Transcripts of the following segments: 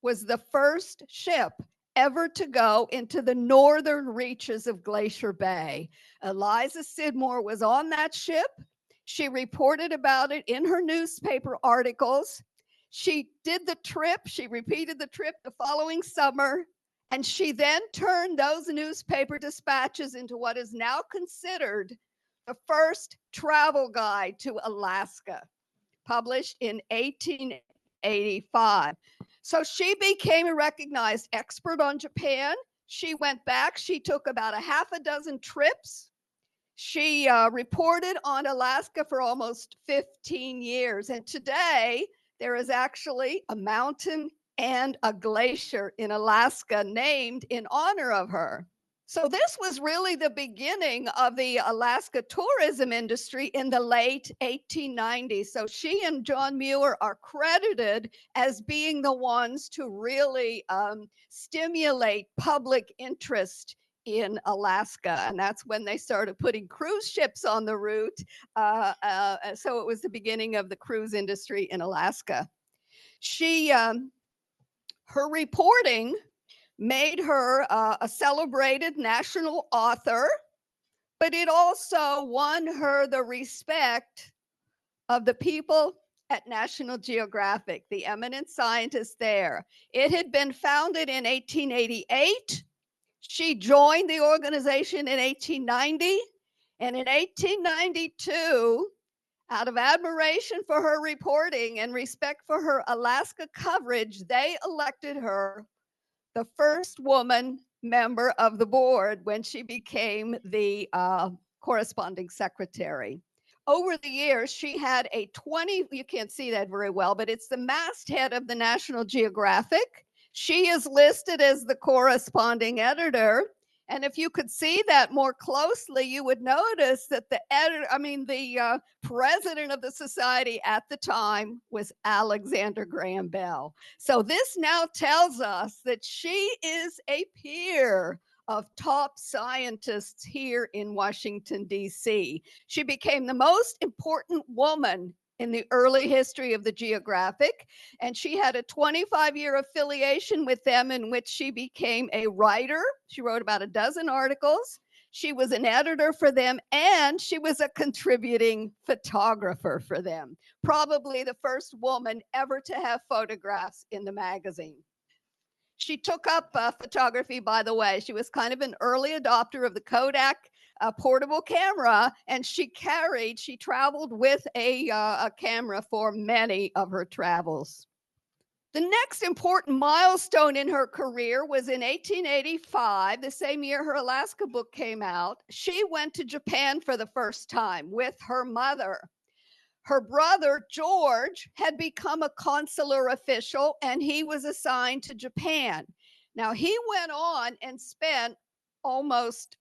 was the first ship ever to go into the northern reaches of Glacier Bay. Eliza Scidmore was on that ship. She reported about it in her newspaper articles. She did the trip. She repeated the trip the following summer. And she then turned those newspaper dispatches into what is now considered the first travel guide to Alaska, published in 1885. So she became a recognized expert on Japan. She went back. She took about a half a dozen trips. She reported on Alaska for almost 15 years. And today, there is actually a mountain and a glacier in Alaska named in honor of her. So this was really the beginning of the Alaska tourism industry in the late 1890s. So she and John Muir are credited as being the ones to really stimulate public interest in Alaska. And that's when they started putting cruise ships on the route. So it was the beginning of the cruise industry in Alaska. Her reporting made her a celebrated national author, but it also won her the respect of the people at National Geographic, the eminent scientists there. It had been founded in 1888. She joined the organization in 1890, and in 1892, out of admiration for her reporting and respect for her Alaska coverage, they elected her the first woman member of the board when she became the corresponding secretary. Over the years, she had a 20, you can't see that very well, but it's the masthead of the National Geographic. She is listed as the corresponding editor. And if you could see that more closely, you would notice that the president of the society at the time was Alexander Graham Bell. So this now tells us that she is a peer of top scientists here in Washington, D.C. She became the most important woman in the early history of the Geographic, and she had a 25-year affiliation with them in which she became a writer. She wrote about a dozen articles. She was an editor for them, and she was a contributing photographer for them. Probably the first woman ever to have photographs in the magazine. She took up photography, by the way. She was kind of an early adopter of the Kodak portable camera, and she traveled with a camera for many of her travels. The next important milestone in her career was in 1885, the same year her Alaska book came out. She went to Japan for the first time with her mother. Her brother, George, had become a consular official, and he was assigned to Japan. Now, he went on and spent almost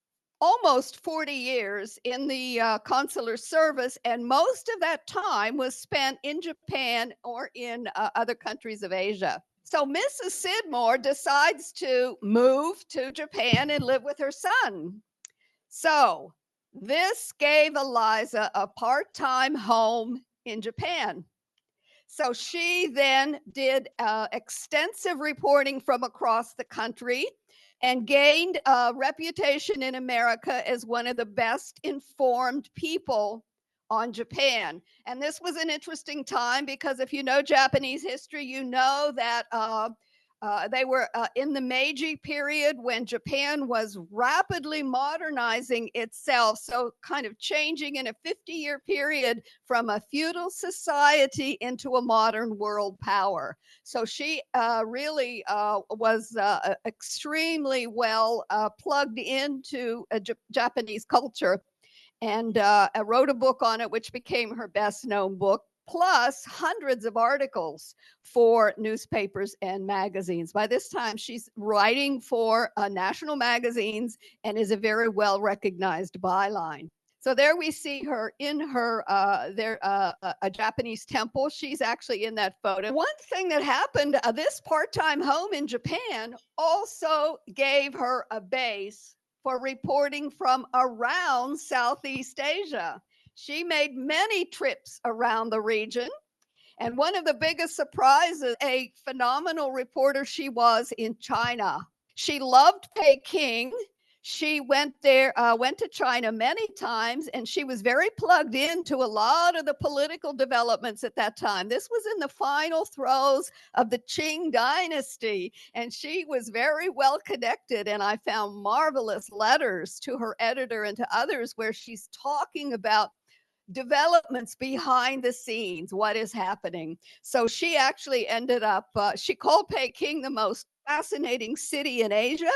40 years in the consular service, and most of that time was spent in Japan or in other countries of Asia. So Mrs. Scidmore decides to move to Japan and live with her son. So this gave Eliza a part-time home in Japan. So she then did extensive reporting from across the country and gained a reputation in America as one of the best informed people on Japan. And this was an interesting time because if you know Japanese history, you know that they were in the Meiji period when Japan was rapidly modernizing itself. So kind of changing in a 50-year period from a feudal society into a modern world power. So she really was extremely well plugged into Japanese culture, and wrote a book on it, which became her best known book, plus hundreds of articles for newspapers and magazines. By this time, she's writing for national magazines and is a very well-recognized byline. So there we see her in her a Japanese temple. She's actually in that photo. One thing that happened, this part-time home in Japan also gave her a base for reporting from around Southeast Asia. She made many trips around the region, And one of the biggest surprises, a phenomenal reporter she was in China. She loved Peking. She went there, went to China many times, and she was very plugged into a lot of the political developments at that time. This was in the final throes of the Qing dynasty, and she was very well connected. And I found marvelous letters to her editor and to others where she's talking about developments behind the scenes, what is happening. So she actually ended up, she called Peking the most fascinating city in Asia.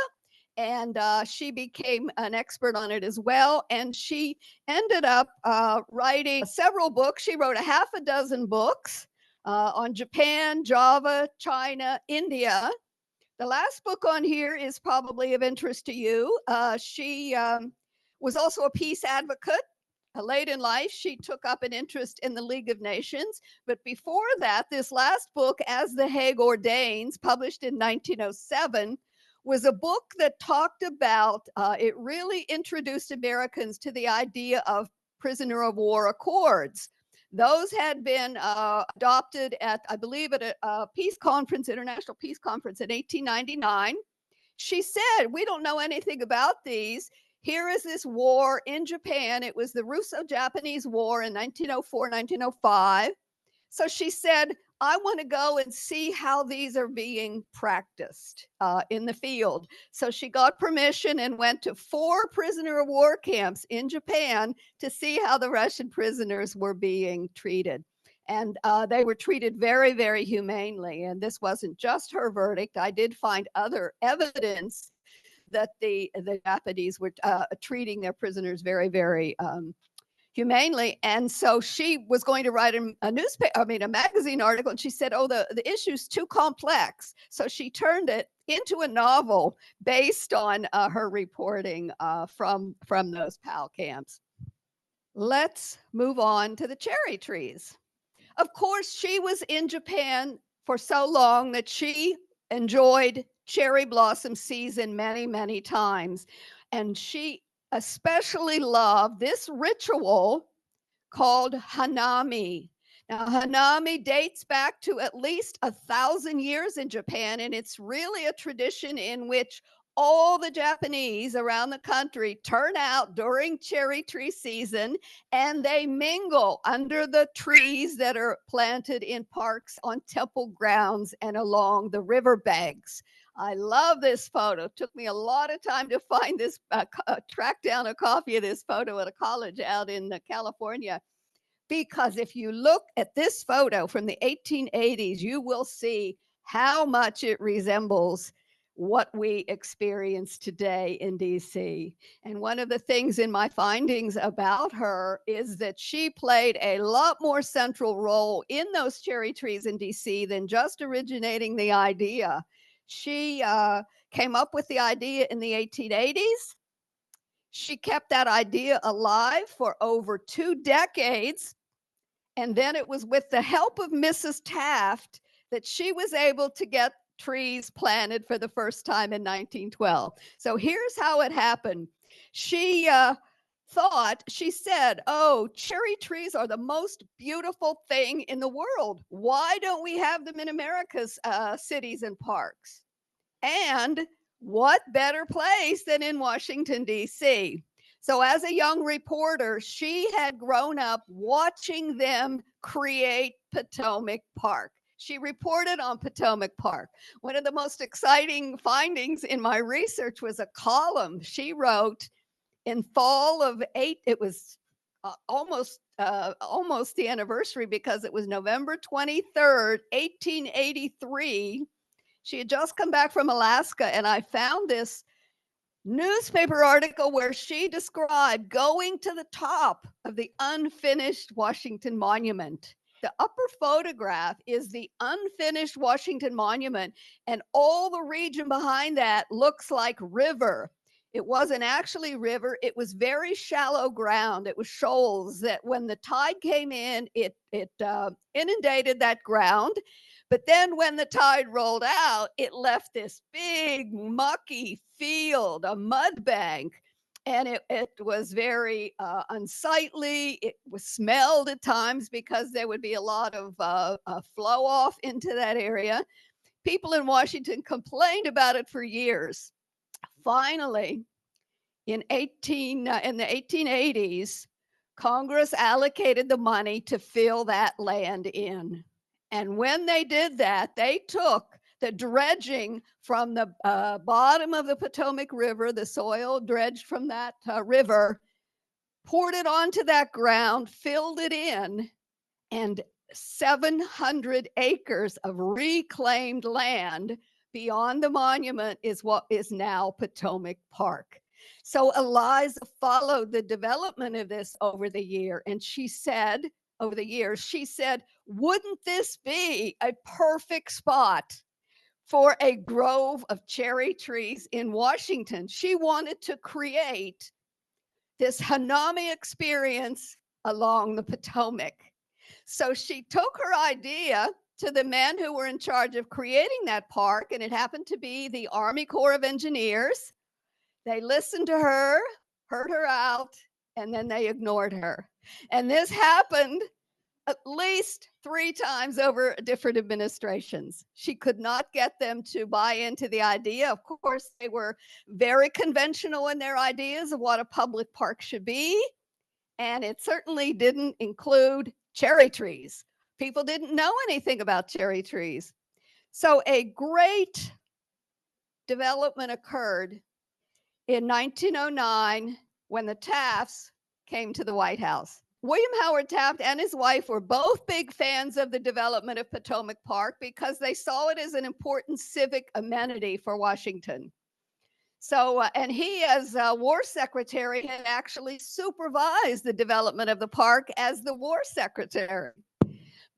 And she became an expert on it as well. And she ended up writing several books. She wrote a half a dozen books on Japan, Java, China, India. The last book on here is probably of interest to you. She was also a peace advocate. Late in life, she took up an interest in the League of Nations. But before that, this last book, As the Hague Ordains, published in 1907, was a book that talked about, it really introduced Americans to the idea of prisoner of war accords. Those had been adopted at, I believe, at a peace conference, international peace conference in 1899. She said, we don't know anything about these. Here is this war in Japan. It was the Russo-Japanese War in 1904, 1905. So she said, I want to go and see how these are being practiced in the field. So she got permission and went to 4 prisoner of war camps in Japan to see how the Russian prisoners were being treated. And they were treated very, very humanely. And this wasn't just her verdict. I did find other evidence that the Japanese were treating their prisoners very, very humanely. And so she was going to write a magazine article, and she said, oh, the issue's too complex. So she turned it into a novel based on her reporting from those PAL camps. Let's move on to the cherry trees. Of course, she was in Japan for so long that she enjoyed cherry blossom season many, many times. And she especially loved this ritual called Hanami. Now, Hanami dates back to at least 1,000 years in Japan, and it's really a tradition in which all the Japanese around the country turn out during cherry tree season, and they mingle under the trees that are planted in parks, on temple grounds, and along the riverbanks. I love this photo. It took me a lot of time to find this, track down a copy of this photo at a college out in California. Because if you look at this photo from the 1880s, you will see how much it resembles what we experience today in DC. And one of the things in my findings about her is that she played a lot more central role in those cherry trees in DC than just originating the idea. She came up with the idea in the 1880s. She kept that idea alive for over 2 decades. And then it was with the help of Mrs. Taft that she was able to get trees planted for the first time in 1912. So here's how it happened. She said, oh, cherry trees are the most beautiful thing in the world. Why don't we have them in America's cities and parks? And what better place than in Washington, D.C.? So as a young reporter, she had grown up watching them create Potomac Park. She reported on Potomac Park. One of the most exciting findings in my research was a column she wrote in fall of it was almost the anniversary, because it was November 23rd, 1883. She had just come back from Alaska, and I found this newspaper article where she described going to the top of the unfinished Washington Monument. The upper photograph is the unfinished Washington Monument, and all the region behind that looks like river. It wasn't actually river. It was very shallow ground. It was shoals that when the tide came in, it inundated that ground. But then when the tide rolled out, it left this big mucky field, a mud bank. and it was very unsightly. It was smelled at times because there would be a lot of flow off into that area. People in Washington complained about it for years. Finally, in the 1880s, Congress allocated the money to fill that land in. And when they did that, they took the dredging from the bottom of the Potomac River, the soil dredged from that river, poured it onto that ground, filled it in, and 700 acres of reclaimed land beyond the monument is what is now Potomac Park. So Eliza followed the development of this over the year, and she said, over the years, she said, wouldn't this be a perfect spot for a grove of cherry trees in Washington? She wanted to create this Hanami experience along the Potomac. So she took her idea to the men who were in charge of creating that park, and it happened to be the Army Corps of Engineers. They listened to her, heard her out, and then they ignored her. And this happened at least 3 times over different administrations. She could not get them to buy into the idea. Of course, they were very conventional in their ideas of what a public park should be, and it certainly didn't include cherry trees. People didn't know anything about cherry trees. So a great development occurred in 1909 when the Tafts came to the White House. William Howard Taft and his wife were both big fans of the development of Potomac Park because they saw it as an important civic amenity for Washington. So, and he, as war secretary, had actually supervised the development of the park as the war secretary.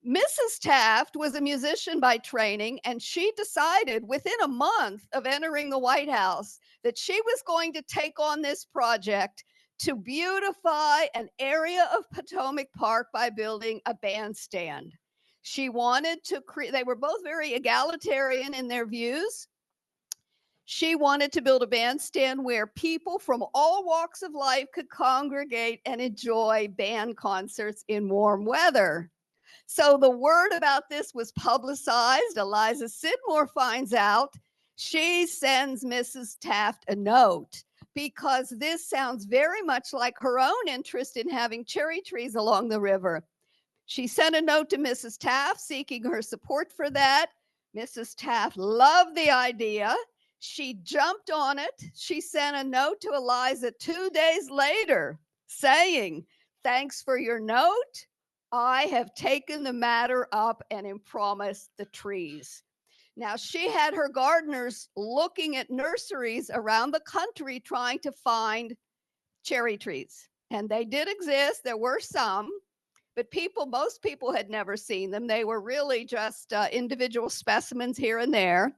Mrs. Taft was a musician by training, and she decided within a month of entering the White House that she was going to take on this project to beautify an area of Potomac Park by building a bandstand. She wanted to create, they were both very egalitarian in their views. She wanted to build a bandstand where people from all walks of life could congregate and enjoy band concerts in warm weather. So the word about this was publicized. Eliza Scidmore finds out. She sends Mrs. Taft a note because this sounds very much like her own interest in having cherry trees along the river. She sent a note to Mrs. Taft seeking her support for that. Mrs. Taft loved the idea. She jumped on it. She sent a note to Eliza 2 days later saying, "Thanks for your note. I have taken the matter up and am promised the trees." Now, she had her gardeners looking at nurseries around the country trying to find cherry trees. And they did exist. There were some, but most people had never seen them. They were really just individual specimens here and there.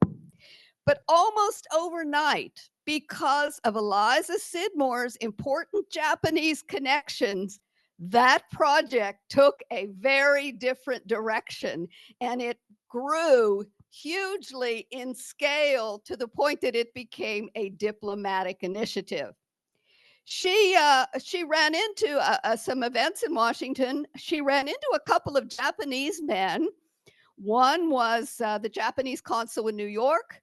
But almost overnight, because of Eliza Scidmore's important Japanese connections, that project took a very different direction, and it grew hugely in scale to the point that it became a diplomatic initiative. She ran into some events in Washington. She ran into a couple of Japanese men. One was the Japanese consul in New York.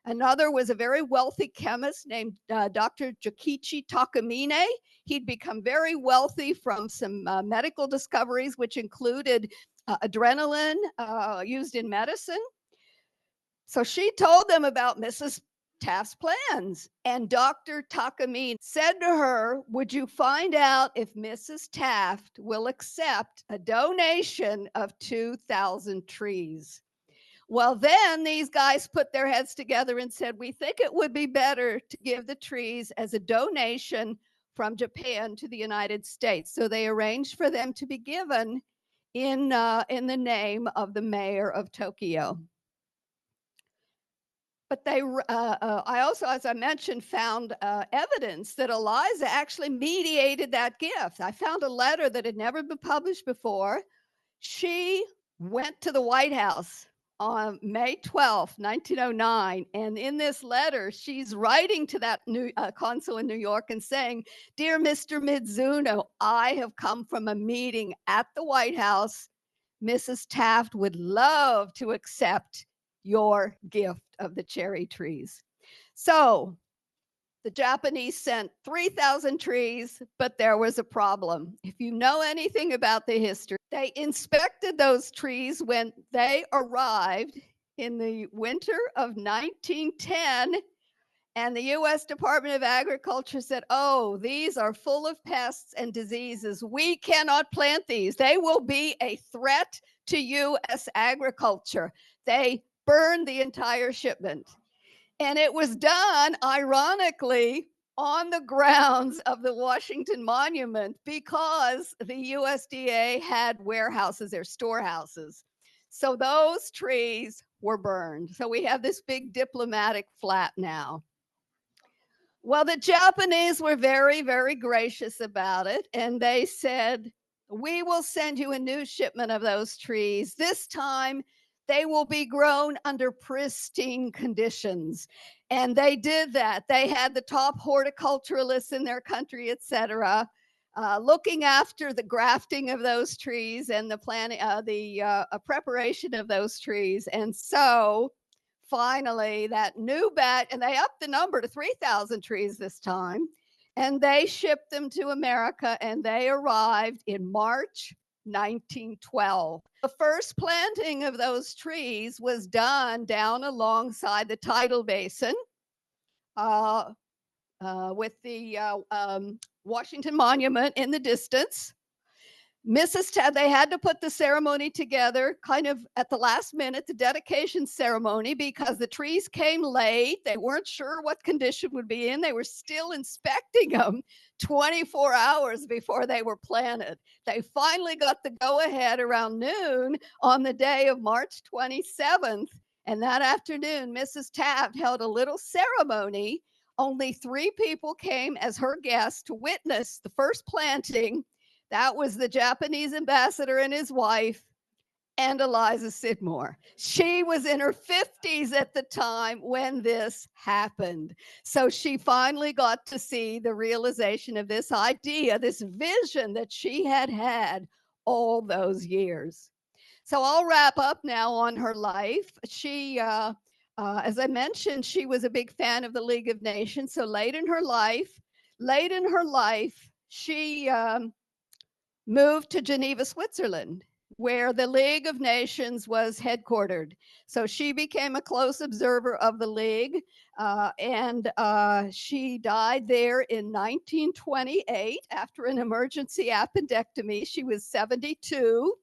Another was a very wealthy chemist named Dr. Jokichi Takamine. He'd become very wealthy from some medical discoveries, which included adrenaline used in medicine. So she told them about Mrs. Taft's plans, and Dr. Takamine said to her, "Would you find out if Mrs. Taft will accept a donation of 2,000 trees?" Well, then these guys put their heads together and said, "We think it would be better to give the trees as a donation from Japan to the United States." So they arranged for them to be given in the name of the mayor of Tokyo. But I also, as I mentioned, found evidence that Eliza actually mediated that gift. I found a letter that had never been published before. She went to the White House on May 12th, 1909. And in this letter, she's writing to that new consul in New York and saying, "Dear Mr. Mizuno, I have come from a meeting at the White House. Mrs. Taft would love to accept your gift of the cherry trees." So the Japanese sent 3,000 trees, but there was a problem. If you know anything about the history, they inspected those trees when they arrived in the winter of 1910, and the US Department of Agriculture said, "Oh, these are full of pests and diseases. We cannot plant these. They will be a threat to US agriculture." They burned the entire shipment. And it was done, ironically, on the grounds of the Washington Monument because the USDA had warehouses, their storehouses. So those trees were burned. So we have this big diplomatic flat now. Well, the Japanese were very, very gracious about it. And they said, "We will send you a new shipment of those trees. This time, they will be grown under pristine conditions." And they did that. They had the top horticulturalists in their country, etc., looking after the grafting of those trees and the planting, the preparation of those trees. And so finally, that new batch, and they upped the number to 3,000 trees this time, and they shipped them to America, and they arrived in March 1912. The first planting of those trees was done down alongside the tidal basin uh, with the Washington Monument in the distance. Mrs. Ted, they had to put the ceremony together kind of at the last minute, the dedication ceremony, because the trees came late. They weren't sure what condition would be in. They were still inspecting them 24 hours before they were planted. They finally got the go ahead around noon on the day of March 27th. And that afternoon, Mrs. Taft held a little ceremony. Only 3 people came as her guests to witness the first planting. That was the Japanese ambassador and his wife, and Eliza Scidmore. She was in her 50s at the time when this happened. So she finally got to see the realization of this idea, this vision that she had had all those years. So I'll wrap up now on her life. She, as I mentioned, she was a big fan of the League of Nations. So late in her life, she moved to Geneva, Switzerland, where the League of Nations was headquartered. So she became a close observer of the League, and she died there in 1928 after an emergency appendectomy. She was 72.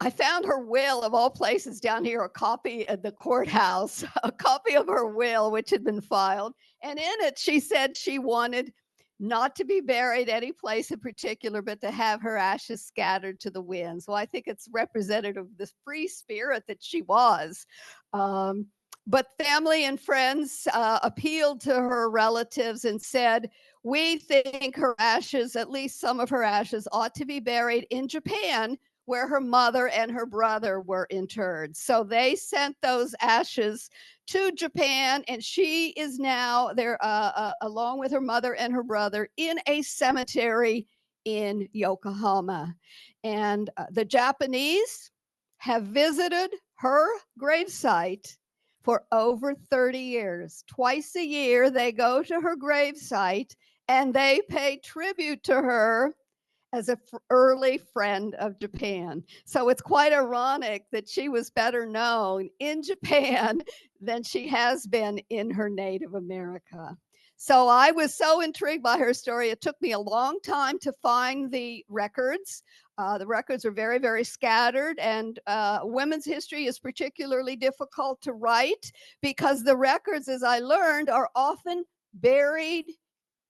I found her will, of all places, down here, a copy at the courthouse, a copy of her will, which had been filed. And in it, she said she wanted not to be buried any place in particular, but to have her ashes scattered to the winds. Well, I think it's representative of the free spirit that she was. But family and friends appealed to her relatives and said, "We think her ashes, at least some of her ashes, ought to be buried in Japan, where her mother and her brother were interred." So they sent those ashes to Japan, and she is now there, along with her mother and her brother, in a cemetery in Yokohama. And the Japanese have visited her gravesite for over 30 years. Twice a year, they go to her gravesite and they pay tribute to her as an early friend of Japan. So it's quite ironic that she was better known in Japan than she has been in her native America. So I was so intrigued by her story. It took me a long time to find the records. The records are very, very scattered, and women's history is particularly difficult to write because the records, as I learned, are often buried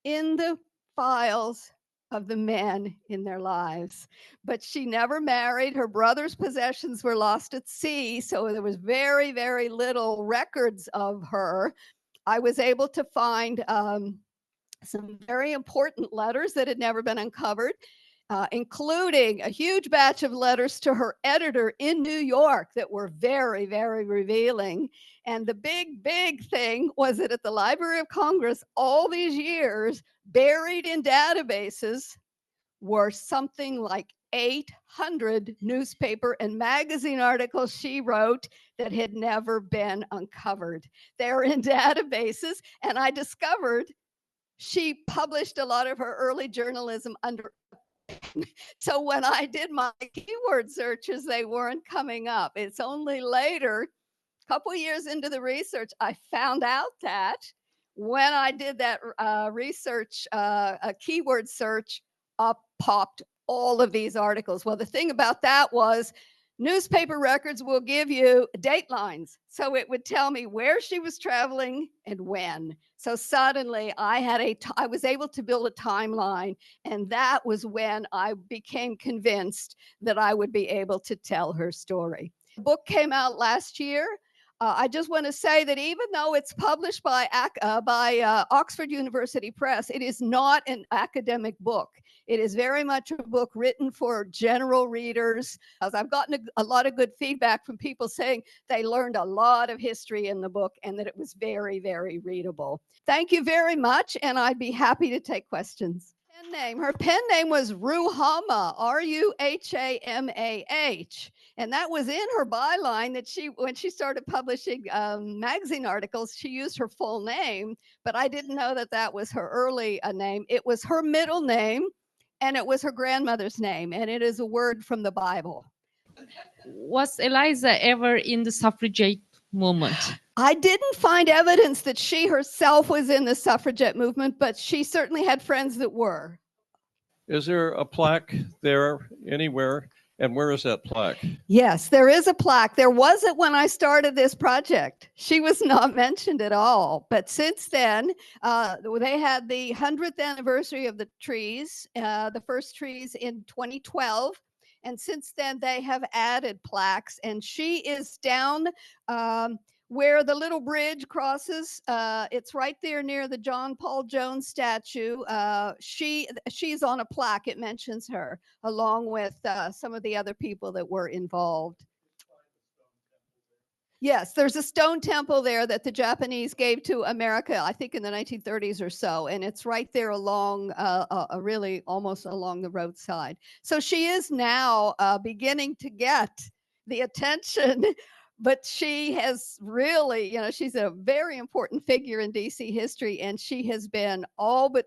in the files of the men in their lives. But she never married. Her brother's possessions were lost at sea, so there was very, very little records of her. I was able to find some very important letters that had never been uncovered. including a huge batch of letters to her editor in New York that were very, very revealing. And the big thing was that at the Library of Congress, all these years, buried in databases, were something like 800 newspaper and magazine articles she wrote that had never been uncovered. They're in databases, and I discovered she published a lot of her early journalism under. So when I did my keyword searches, they weren't coming up. It's only later, a couple years into the research, I found out that when I did that research, a keyword search, up popped all of these articles. Well, the thing about that was newspaper records will give you date lines. So it would tell me where she was traveling and when. So suddenly I was able to build a timeline, and that was when I became convinced that I would be able to tell her story. The book came out last year. I just want to say that even though it's published by Oxford University Press, it is not an academic book. It is very much a book written for general readers. I've gotten a lot of good feedback from people saying they learned a lot of history in the book and that it was very, very readable. Thank you very much, and I'd be happy to take questions. Her pen name was Ruhamah, Ruhamah. And that was in her byline that when she started publishing magazine articles, she used her full name, but I didn't know that that was her early name. It was her middle name, and it was her grandmother's name, and it is a word from the Bible. Was Eliza ever in the suffragette movement? I didn't find evidence that she herself was in the suffragette movement, but she certainly had friends that were. Is there a plaque there anywhere? And where is that plaque? Yes, there is a plaque. There wasn't when I started this project. She was not mentioned at all. But since then, they had the 100th anniversary of the trees, the first trees in 2012. And since then, they have added plaques. And she is down where the little bridge crosses. It's right there near the John Paul Jones statue. She's on a plaque. It mentions her along with some of the other people that were involved. Yes, there's a stone temple there that the Japanese gave to America, I think in the 1930s or so, and it's right there along, really almost along the roadside. So she is now beginning to get the attention, but she has really, she's a very important figure in DC history, and she has been all but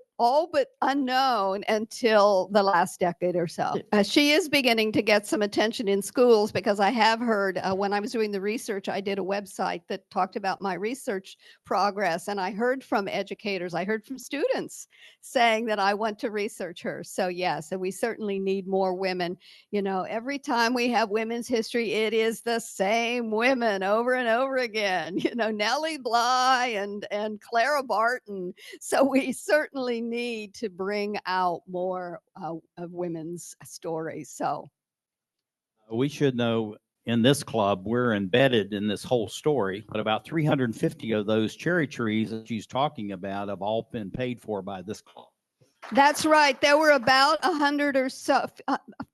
unknown until the last decade or so. She is beginning to get some attention in schools, because I have heard when I was doing the research, I did a website that talked about my research progress, and I heard from educators, I heard from students saying that I want to research her. So yes, and we certainly need more women. Every time we have women's history, it is the same women over and over again. Nellie Bly and Clara Barton. So we certainly need to bring out more of women's stories. So we should know in this club, we're embedded in this whole story, but about 350 of those cherry trees that she's talking about have all been paid for by this club. That's right. There were about 100 or so,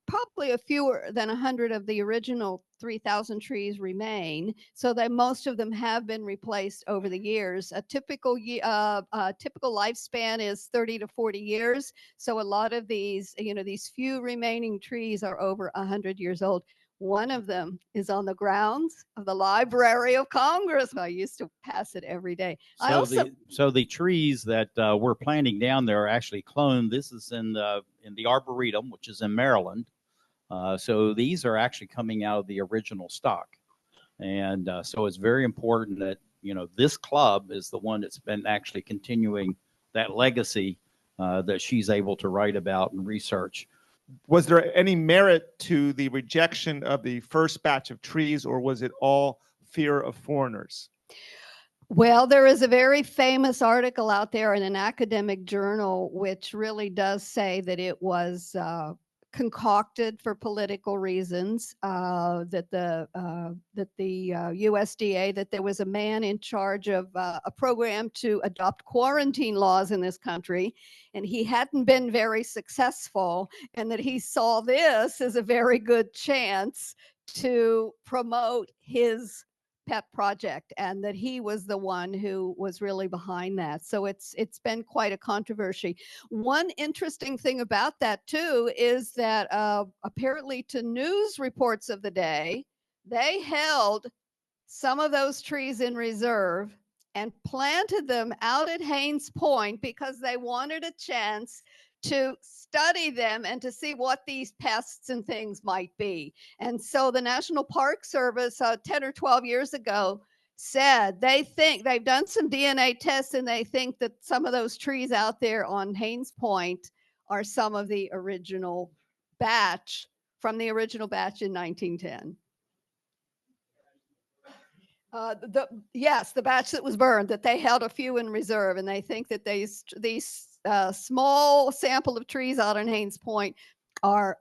probably a fewer than 100 of the original 3,000 trees remain. So that most of them have been replaced over the years. A typical lifespan is 30 to 40 years. So a lot of these, these few remaining trees are over 100 years old. One of them is on the grounds of the Library of Congress. I used to pass it every day. So the trees that we're planting down there are actually cloned. This is in the Arboretum, which is in Maryland. So these are actually coming out of the original stock. And so it's very important that, this club is the one that's been actually continuing that legacy that she's able to write about and research. Was there any merit to the rejection of the first batch of trees, or was it all fear of foreigners? Well, there is a very famous article out there in an academic journal, which really does say that it was concocted for political reasons, that the USDA, that there was a man in charge of a program to adopt quarantine laws in this country, and he hadn't been very successful, and that he saw this as a very good chance to promote his pet project, and that he was the one who was really behind that. So it's been quite a controversy. One interesting thing about that too is that apparently, to news reports of the day, they held some of those trees in reserve and planted them out at Haynes Point because they wanted a chance to study them and to see what these pests and things might be. And so the National Park Service 10 or 12 years ago said they think they've done some DNA tests, and they think that some of those trees out there on Haynes Point are some of the original batch from the original batch in 1910. Yes, the batch that was burned, that they held a few in reserve, and they think that these small sample of trees out on Haynes Point are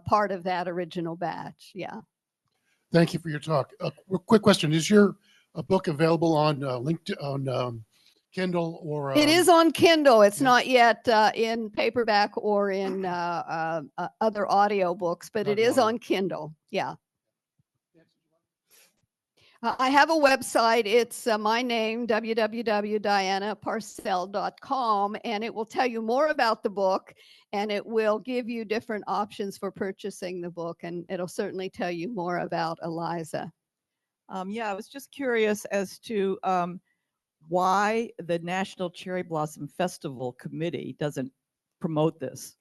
part of that original batch. Yeah. Thank you for your talk. A quick question: is your book available on Kindle or? It is on Kindle. It's yeah. not yet in paperback or in other audio books, but it is on Kindle. Yeah. I have a website. It's my name, www.dianaparcell.com, and it will tell you more about the book, and it will give you different options for purchasing the book, and it'll certainly tell you more about Eliza. Yeah, I was just curious as to why the National Cherry Blossom Festival Committee doesn't promote this.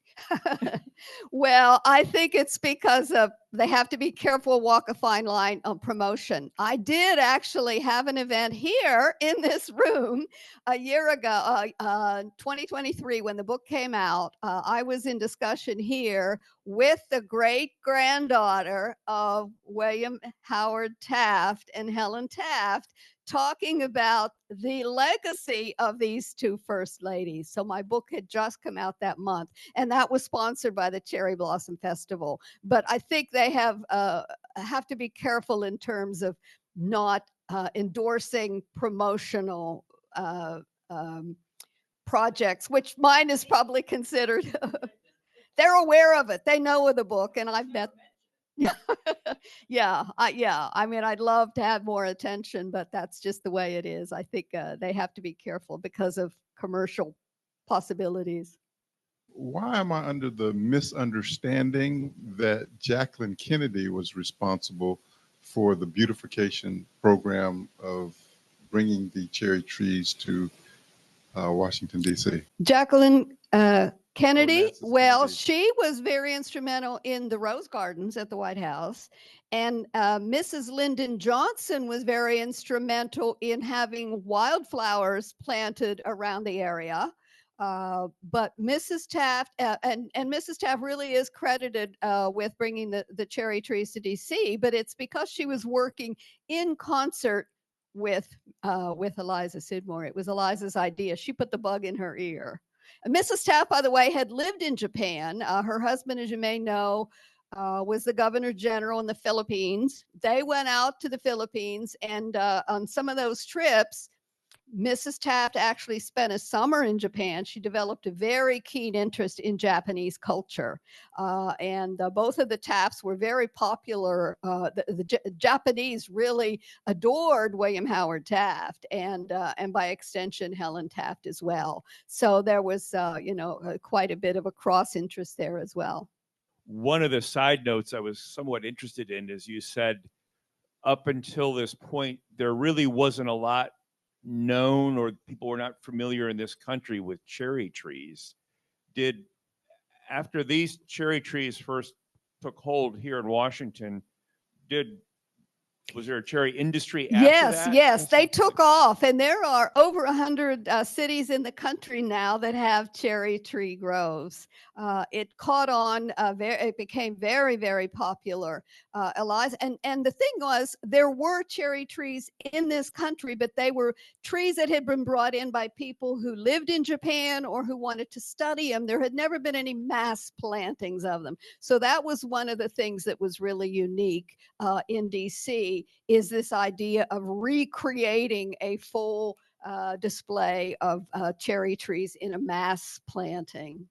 Well, I think it's because of they have to be careful, walk a fine line on promotion. I did actually have an event here in this room a year ago, 2023, when the book came out. I was in discussion here with the great granddaughter of William Howard Taft and Helen Taft, talking about the legacy of these two first ladies. So my book had just come out that month, and that was sponsored by the Cherry Blossom Festival. But I think they have to be careful in terms of not endorsing promotional projects, which mine is probably considered. They're aware of it. They know of the book, and I've met. Yeah. I mean, I'd love to have more attention, but that's just the way it is. I think they have to be careful because of commercial possibilities. Why am I under the misunderstanding that Jacqueline Kennedy was responsible for the beautification program of bringing the cherry trees to Washington, D.C.? Jacqueline Kennedy, Nancy well, Kennedy. she was very instrumental in the Rose Gardens at the White House. And Mrs. Lyndon Johnson was very instrumental in having wildflowers planted around the area. But Mrs. Taft, and Mrs. Taft really is credited with bringing the cherry trees to DC, but it's because she was working in concert with Eliza Scidmore. It was Eliza's idea. She put the bug in her ear. Mrs. Taft, by the way, had lived in Japan. Her husband, as you may know, was the governor general in the Philippines. They went out to the Philippines, and on some of those trips, Mrs. Taft actually spent a summer in Japan. She developed a very keen interest in Japanese culture. And both of the Tafts were very popular. The Japanese really adored William Howard Taft, and by extension, Helen Taft as well. So there was, quite a bit of a cross interest there as well. One of the side notes I was somewhat interested in is you said, up until this point, there really wasn't a lot known, or people were not familiar in this country with cherry trees. After these cherry trees first took hold here in Washington, did Was there a cherry industry after Yes, that? yes, they Also? took off, and there are over 100 cities in the country now that have cherry tree groves. It caught on, it became very, very popular. Eliza, and the thing was, there were cherry trees in this country, but they were trees that had been brought in by people who lived in Japan or who wanted to study them. There had never been any mass plantings of them. So that was one of the things that was really unique in DC, is this idea of recreating a full display of cherry trees in a mass planting.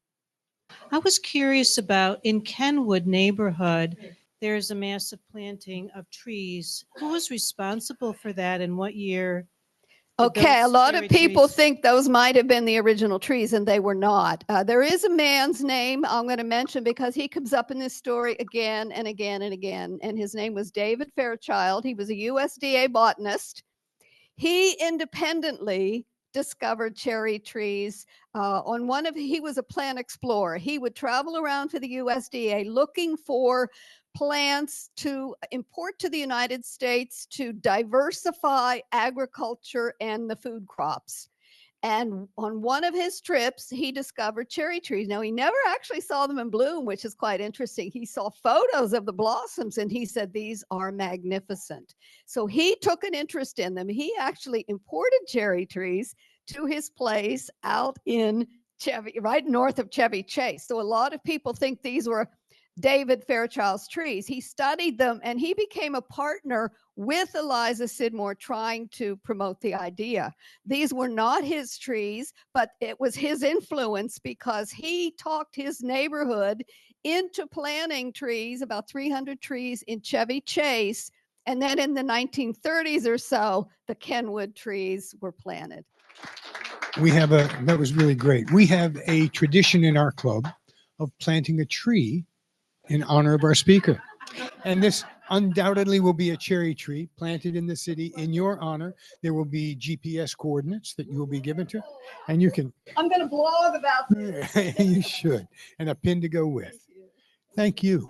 I was curious about in Kenwood neighborhood, there's a massive planting of trees. Who was responsible for that and what year? did Okay, a those lot of cherry people trees- think those might have been the original trees, and they were not. There is a man's name I'm going to mention because he comes up in this story again and again and again, and his name was David Fairchild. He was a USDA botanist. He independently discovered cherry trees he was a plant explorer. He would travel around to the USDA looking for plants to import to the United States to diversify agriculture and the food crops. And on one of his trips, he discovered cherry trees. Now, he never actually saw them in bloom, which is quite interesting. He saw photos of the blossoms and he said, these are magnificent. So he took an interest in them. He actually imported cherry trees to his place out in Chevy, right north of Chevy Chase. So a lot of people think these were David Fairchild's trees. He studied them and he became a partner with Eliza Scidmore trying to promote the idea. These were not his trees, but it was his influence because he talked his neighborhood into planting trees, about 300 trees in Chevy Chase. And then in the 1930s or so, the Kenwood trees were planted. That was really great. We have a tradition in our club of planting a tree in honor of our speaker. And this undoubtedly will be a cherry tree planted in the city in your honor. There will be GPS coordinates that you will be given to, and you can. I'm going to blog about this. You should, and a pin to go with. Thank you.